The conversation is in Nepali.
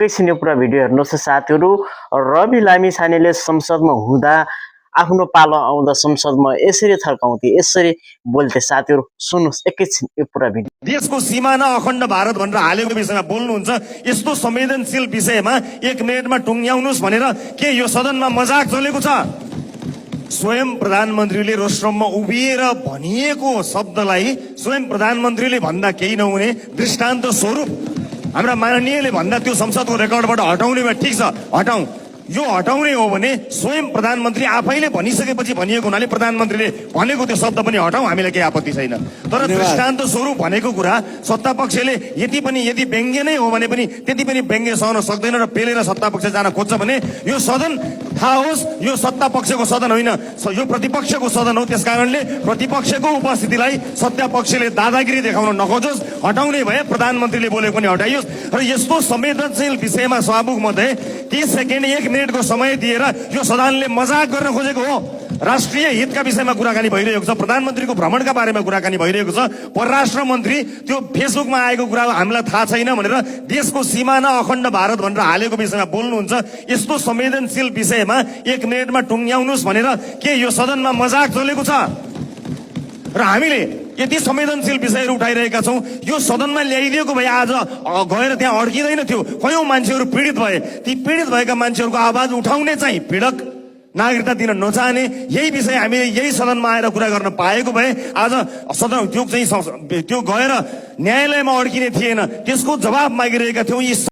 एकैछिन यो पुरा भिडियो हेर्नुहोस् साथीहरू। रवि लामिछानेले संसदमा हुँदा आफ्नो पालो आउँदा संसदमा यसरी थर्काउँथे, यसरी बोल्थे साथीहरू। सुन्नुहोस् एकैछिन यो पुरा भिडियो। देशको सिमाना अखण्ड भारत भनेर हालेको विषयमा बोल्नुहुन्छ। यस्तो संवेदनशील विषयमा 1 मिनेटमा टुङ्ग्याउनुस् भनेर के यो सदनमा मजाक चलेको छ? स्वयं प्रधानमन्त्रीले रोस्ट्रममा उभिएर भनिएको शब्दलाई स्वयं प्रधानमन्त्रीले भन्दा केही नहुने दृष्टान्त स्वरूप हाम्रा माननीयले भन्दा त्यो संसदको रेकर्डबाट हटाउने भए ठिक छ, हटाउँ। यो हटाउने हो भने स्वयं प्रधानमन्त्री आफैले भनिसकेपछि भनिएको हुनाले प्रधानमन्त्रीले भनेको त्यो शब्द पनि हटाउँ, हामीलाई केही आपत्ति छैन। तर दृष्टान्त स्वरूप भनेको कुरा सत्ता पक्षले यदि व्यङ्ग्य नै हो भने पनि त्यति पनि व्यङ्ग्य सहन सक्दैन र पेलेर सत्ता पक्ष जान खोज्छ भने यो सदन थाहा होस्, यो सत्ता पक्षको सदन होइन, यो प्रतिपक्षको सदन हो। त्यसकारणले प्रतिपक्षको उपस्थितिलाई सत्ता पक्षले दादागिरी देखाउन नखोजोस्, हटाउने भए प्रधानमन्त्रीले बोलेको पनि हटाइयोस्। र यस्तो संवेदनशील विषयमा सभामुख मध्ये 30 सेकेन्ड 1 मिनेटको समय दिएर यो सदनले मजाक गर्न खोजेको हो। राष्ट्रिय हितका विषयमा कुराकानी भइरहेको छ, प्रधानमन्त्रीको भ्रमणका बारेमा कुराकानी भइरहेको छ। परराष्ट्र मन्त्री त्यो फेसबुकमा आएको कुरा हामीलाई थाहा छैन भनेर देशको सिमाना अखण्ड भारत भनेर हालेको विषयमा बोल्नुहुन्छ। यस्तो संवेदनशील विषयमा 1 मिनेटमा टुङ्ग्याउनुस् भनेर के यो सदनमा मजाक चलेको छ? र हामीले यति संवेदनशील विषयहरू उठाइरहेका छौँ। यो सदनमा ल्याइदिएको भए आज गएर त्यहाँ अड्किँदैन थियो। कयौं मान्छेहरू पीडित भए। ती पीडित भएका मान्छेहरूको आवाज उठाउने चाहिँ पीडक नागरिकता दिन नचाहने यही विषय हामीले यही सदनमा आएर कुरा गर्न पाएको भए आज सदन त्यो गएर न्यायालयमा अड्किने थिएन। त्यसको जवाब मागिरहेका थियौँ।